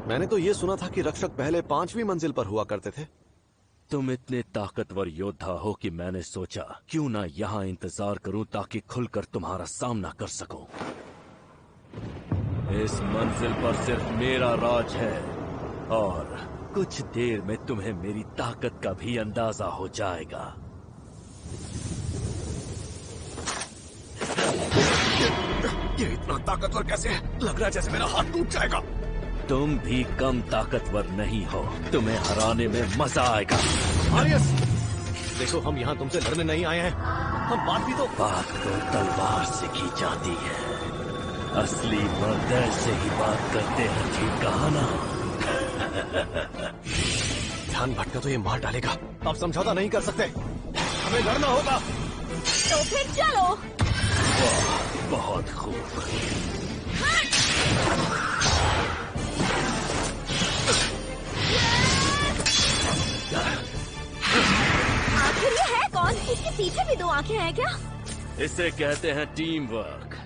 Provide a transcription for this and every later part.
मैंने तो ये सुना था कि रक्षक पहले 5वीं मंजिल पर हुआ करते थे। तुम इतने ताकतवर योद्धा हो कि मैंने सोचा क्यों ना यहाँ इंतजार करूं ताकि खुलकर तुम्हारा सामना कर सकूं। इस मंजिल पर सिर्फ मेरा राज है और कुछ देर में तुम्हें मेरी ताकत का भी अंदाजा हो जाएगा। ये इतना ताकतवर कैसे है? लग रहा है जैसे मेरा हाथ टूट जाएगा। तुम भी कम ताकतवर नहीं हो, तुम्हें हराने में मजा आएगा। आर्यस, देखो हम यहाँ तुमसे लड़ने नहीं आए हैं, हम बात तो तलवार से की जाती है। असली मर्द ऐसे ही बात करते हैं, ठीक कहा ना? ध्यान भटका तो ये मार डालेगा। अब समझौता नहीं कर सकते, हमें लड़ना होगा। तो फिर चलो। वाह, बहुत खूब। आखिर ये है कौन? इसके पीछे भी 2 आंखें हैं क्या? इसे कहते हैं टीम वर्क।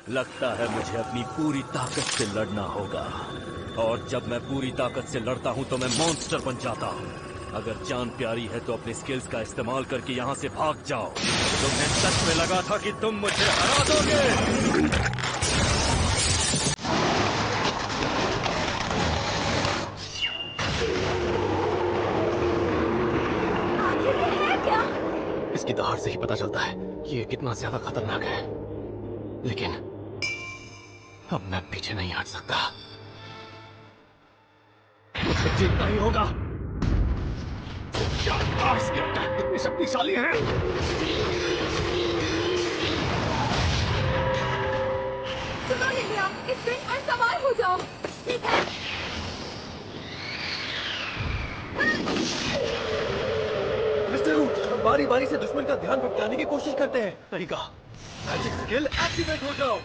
लगता है मुझे अपनी पूरी ताकत से लड़ना होगा, और जब मैं पूरी ताकत से लड़ता हूँ तो मैं मॉन्स्टर बन जाता हूँ। अगर जान प्यारी है तो अपने स्किल्स का इस्तेमाल करके यहाँ से भाग जाओ। तुम्हें सच में लगा था कि तुम मुझे हरा दोगे? इसकी दहाड़ से ही पता चलता है कि ये कितना ज्यादा खतरनाक है, लेकिन अब मैं पीछे नहीं हट सकता। मुझे जीतना ही होगा। इसके अटैक कितने शक्तिशाली हैं। सुनो लिलिया, इस ट्रेन पर सवार हो जाओ। ठीक है। मिस्टर रूट, हम बारी बारी से दुश्मन का ध्यान भटकाने की कोशिश करते हैं। सही कहा। मैजिक स्किल एक्टिवेट हो जाओ।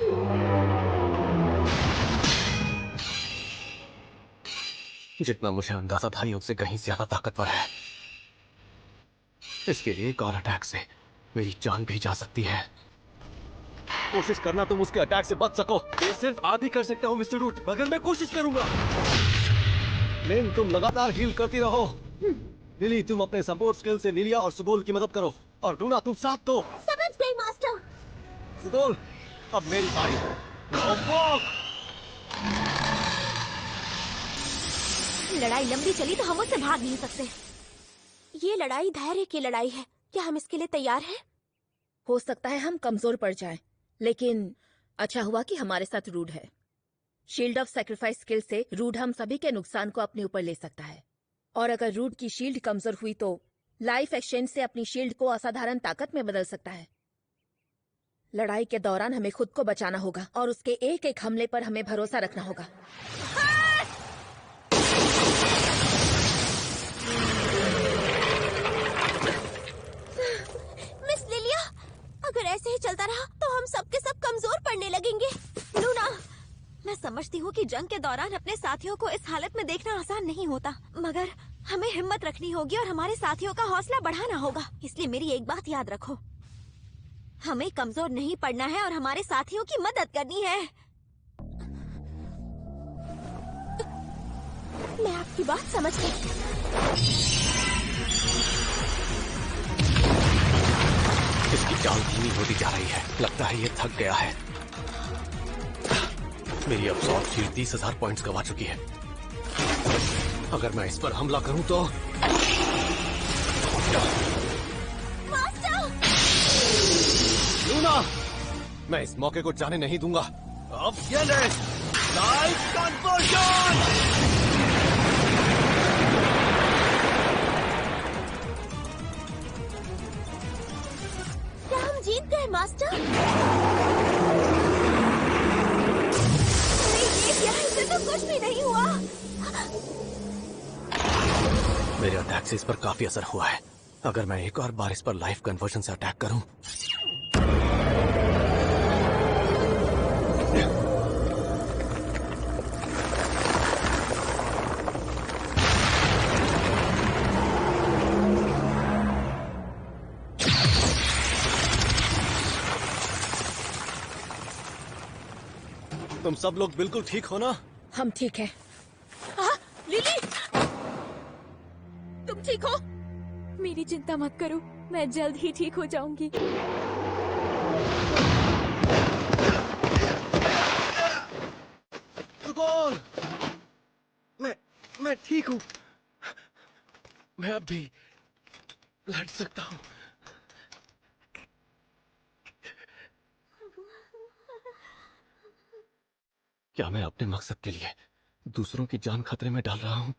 जितना मुझे अंदाजा था ये उससे कहीं ज्यादा ताकतवर है। इसके एक और अटैक से मेरी जान भी जा सकती है। कोशिश करना तुम उसके अटैक से बच सको। ये सिर्फ आधी कर सकता हूँ मिस्टर रूट, मगर मैं कोशिश करूंगा। लेन, तुम लगातार हील करती रहो। लिली, तुम अपने सपोर्ट स्किल से लिलिया और सुबोल की मदद करो, और लूना तुम साथ दो। समझ गई मास्टर। सुबोल, अब मेरी बारी। लड़ाई लंबी चली तो हम उससे भाग नहीं सकते। ये लड़ाई धैर्य की लड़ाई है। क्या हम इसके लिए तैयार हैं? हो सकता है हम कमजोर पड़ जाएं, लेकिन अच्छा हुआ कि हमारे साथ रूड है। शील्ड ऑफ सैक्रिफाइस स्किल से रूड हम सभी के नुकसान को अपने ऊपर ले सकता है, और अगर रूड की शील्ड कमजोर हुई तो लाइफ एक्सचेंज से अपनी शील्ड को असाधारण ताकत में बदल सकता है। लड़ाई के दौरान हमें खुद को बचाना होगा और उसके एक एक हमले पर हमें भरोसा रखना होगा। मिस लिलिया, अगर ऐसे ही चलता रहा तो हम सबके सब कमजोर पड़ने लगेंगे। लूना, मैं समझती हूँ कि जंग के दौरान अपने साथियों को इस हालत में देखना आसान नहीं होता, मगर हमें हिम्मत रखनी होगी और हमारे साथियों का हौसला बढ़ाना होगा। इसलिए मेरी एक बात याद रखो, हमें कमजोर नहीं पड़ना है और हमारे साथियों की मदद करनी है। मैं आपकी बात समझ गई। इसकी चाल धीमी होती जा रही है। लगता है ये थक गया है। मेरी अब्सॉर्ब शील्ड 30,000 पॉइंट्स गवा चुकी है। अगर मैं इस पर हमला करूं तो मास्टर! लूना, मैं इस मौके को जाने नहीं दूंगा। अब ये ले, लाइफ कन्वर्जन! क्या हम जीत गए मास्टर? इससे तो कुछ भी नहीं हुआ। मेरे अटैक से इस पर काफी असर हुआ है। अगर मैं एक और बार इस पर लाइफ कन्वर्जन से अटैक करूं, तुम सब लोग बिल्कुल ठीक हो ना? हम ठीक है। लिली, तुम ठीक हो? मेरी चिंता मत करो, मैं जल्द ही ठीक हो जाऊंगी। कौन? मैं ठीक हूँ। मैं अब भी लड़ सकता हूँ। क्या मैं अपने मकसद के लिए दूसरों की जान खतरे में डाल रहा हूँ?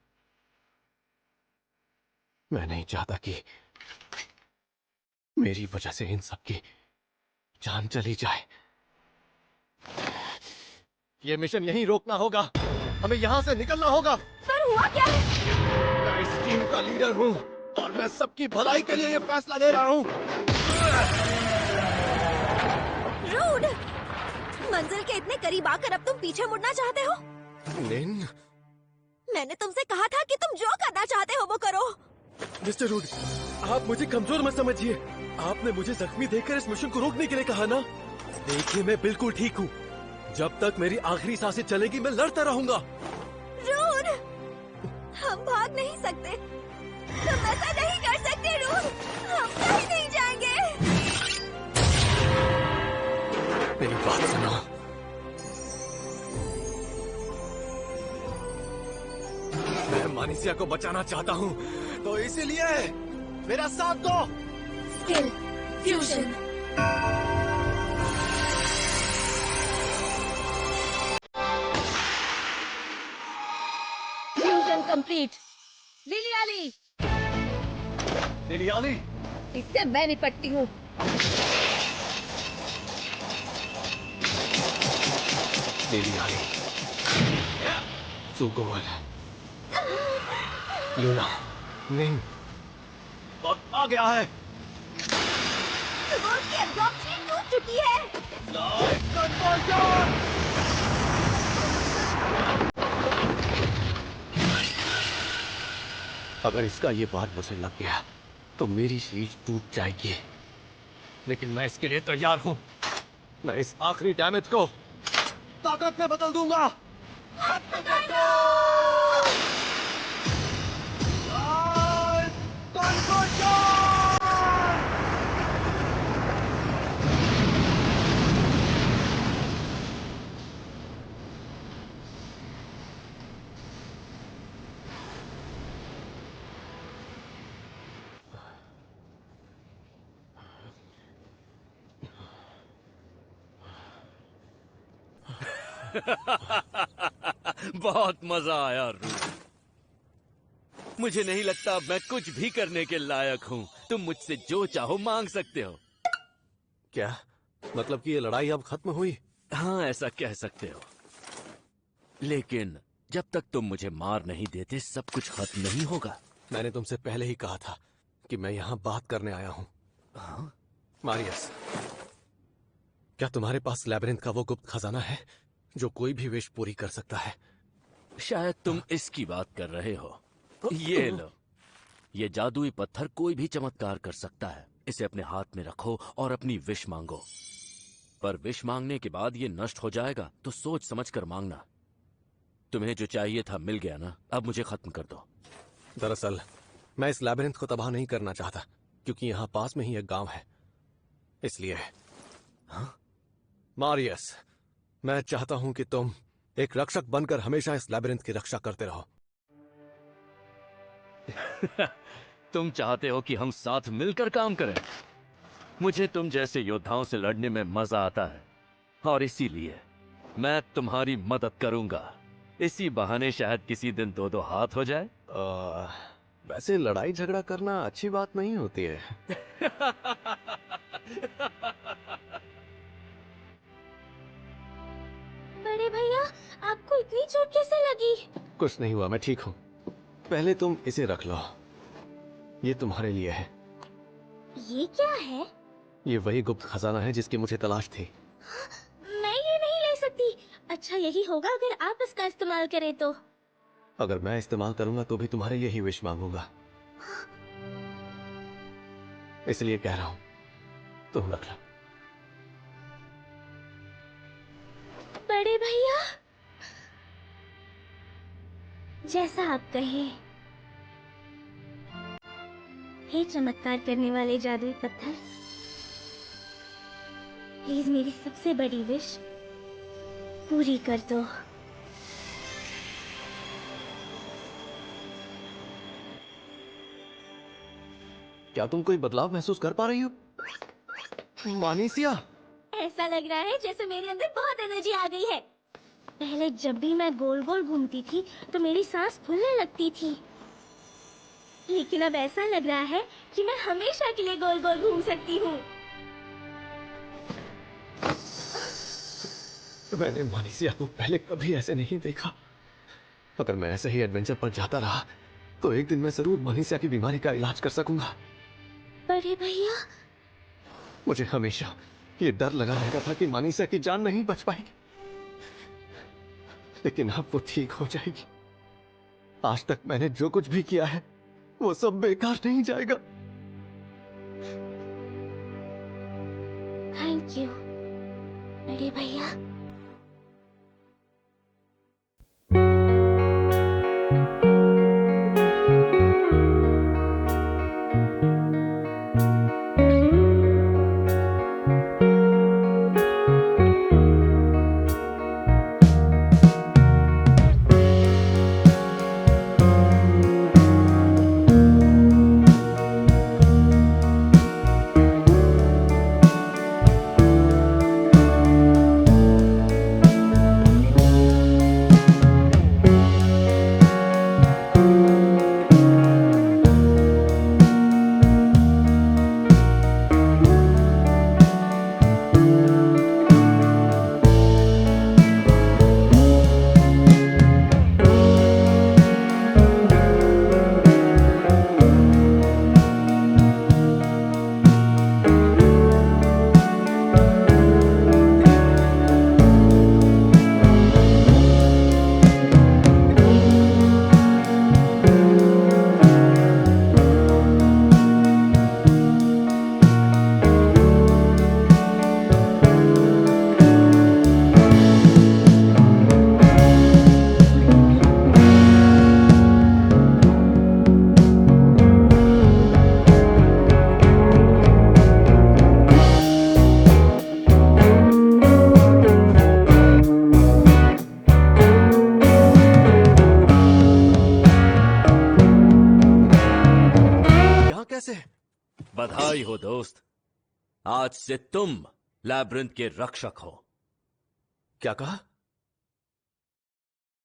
मैं नहीं चाहता कि मेरी वजह से इन सब की जान चली जाए। ये मिशन यहीं रोकना होगा। हमें यहाँ से निकलना होगा। पर हुआ क्या है? मैं इस टीम का लीडर हूँ और मैं सबकी भलाई के लिए ये फैसला ले रहा हूँ। रूड, मंजिल के इतने करीब आकर अब तुम पीछे मुड़ना चाहते हो? लिन, मैंने तुमसे कहा था कि तुम जो करना चाहते हो वो करो। मिस्टर रूड, आप मुझे कमजोर मत समझिए। आपने मुझे जख्मी देखकर इस मिशन को रोकने के लिए कहा ना। देखिए, मैं बिल्कुल ठीक हूँ। जब तक मेरी आखिरी सांसें चलेगी मैं लड़ता रहूंगा। रूड, हम भाग नहीं सकते। तुम ऐसा नहीं कर सकते रूड। हम कहीं नहीं जाएंगे। मेरी बात सुनो। मैं मानिसिया को बचाना चाहता हूँ, तो इसीलिए मेरा साथ दो। Skill fusion. Fusion complete. Lily आली, लिलियानी, इससे मैं निपटती हूँ। लिलियानी, सुगोल, लूना, निंग, वक्त आ गया है। सुगोल की एब्जॉर्प्शन टूट चुकी है। Life conversion! अगर इसका ये बात मुझे लग गया तो मेरी शीश टूट जाएगी। लेकिन मैं इसके लिए तैयार हूँ। मैं इस आखिरी डैमेज को ताकत में बदल दूंगा। बहुत मजा आया रूड। मुझे नहीं लगता अब मैं कुछ भी करने के लायक हूँ। तुम मुझसे जो चाहो मांग सकते हो। क्या मतलब कि ये लड़ाई अब खत्म हुई? हाँ, ऐसा कह सकते हो। लेकिन जब तक तुम मुझे मार नहीं देते सब कुछ खत्म नहीं होगा। मैंने तुमसे पहले ही कहा था कि मैं यहाँ बात करने आया हूँ। हाँ? मारियस, क्या तुम्हारे पास लैबिरिंथ का वो गुप्त खजाना है जो कोई भी विश पूरी कर सकता है? शायद तुम इसकी बात कर रहे हो। ये लो, ये जादुई पत्थर कोई भी चमत्कार कर सकता है। इसे अपने हाथ में रखो और अपनी विश मांगो। पर विश मांगने के बाद ये नष्ट हो जाएगा, तो सोच समझ कर मांगना। तुम्हें जो चाहिए था मिल गया ना, अब मुझे खत्म कर दो। दरअसल मैं इस लैबिरिंथ को तबाह नहीं करना चाहता, क्योंकि यहाँ पास में ही एक गांव है, इसलिए। हाँ? मारियस, मैं चाहता हूं कि तुम एक रक्षक बनकर हमेशा इस लैबिरिंथ की रक्षा करते रहो। तुम चाहते हो कि हम साथ मिलकर काम करें? मुझे तुम जैसे योद्धाओं से लड़ने में मजा आता है और इसीलिए मैं तुम्हारी मदद करूंगा। इसी बहाने शायद किसी दिन दो दो हाथ हो जाए। वैसे लड़ाई झगड़ा करना अच्छी बात नहीं होती है। बड़े भैया, आपको इतनी चोट कैसे लगी? कुछ नहीं हुआ, मैं ठीक हूँ। पहले तुम इसे रख लो, ये तुम्हारे लिए है। ये क्या है? ये वही गुप्त खजाना है जिसकी मुझे तलाश थी। मैं ये नहीं ले सकती। अच्छा यही होगा अगर आप इसका इस्तेमाल करें तो। अगर मैं इस्तेमाल करूंगा तो भी तुम्हारे यही विश मांगूंगा, इसलिए कह रहा हूं तुम रख लो। बड़े भैया, जैसा आप कहें। हे चमत्कार करने वाले जादुई पत्थर, प्लीज मेरी सबसे बड़ी विश पूरी कर दो। क्या तुम कोई बदलाव महसूस कर पा रही हो मानीसिया? ऐसा लग रहा है जैसे मेरे अंदर बहुत एनर्जी आ गई है। पहले जब भी मैं गोल गोल घूमती थी तो मेरी सांस फूलने लगती थी, लेकिन अब ऐसा लग रहा है कि मैं हमेशा के लिए गोल गोल घूम सकती हूँ। मैंने मानीसिया को पहले कभी ऐसे नहीं देखा। अगर मैं ऐसे ही एडवेंचर पर जाता रहा तो एक दिन मैं जरूर मानीसिया की बीमारी का इलाज कर सकूंगा। बड़े भैया, मुझे हमेशा ये डर लगा रहता था कि मानीसिया की जान नहीं बच पाएगी, लेकिन अब वो ठीक हो जाएगी। आज तक मैंने जो कुछ भी किया है वो सब बेकार नहीं जाएगा। थैंक यू बड़े भैया। कैसे? बधाई हो दोस्त, आज से तुम लैब्रिंथ के रक्षक हो। क्या कहा?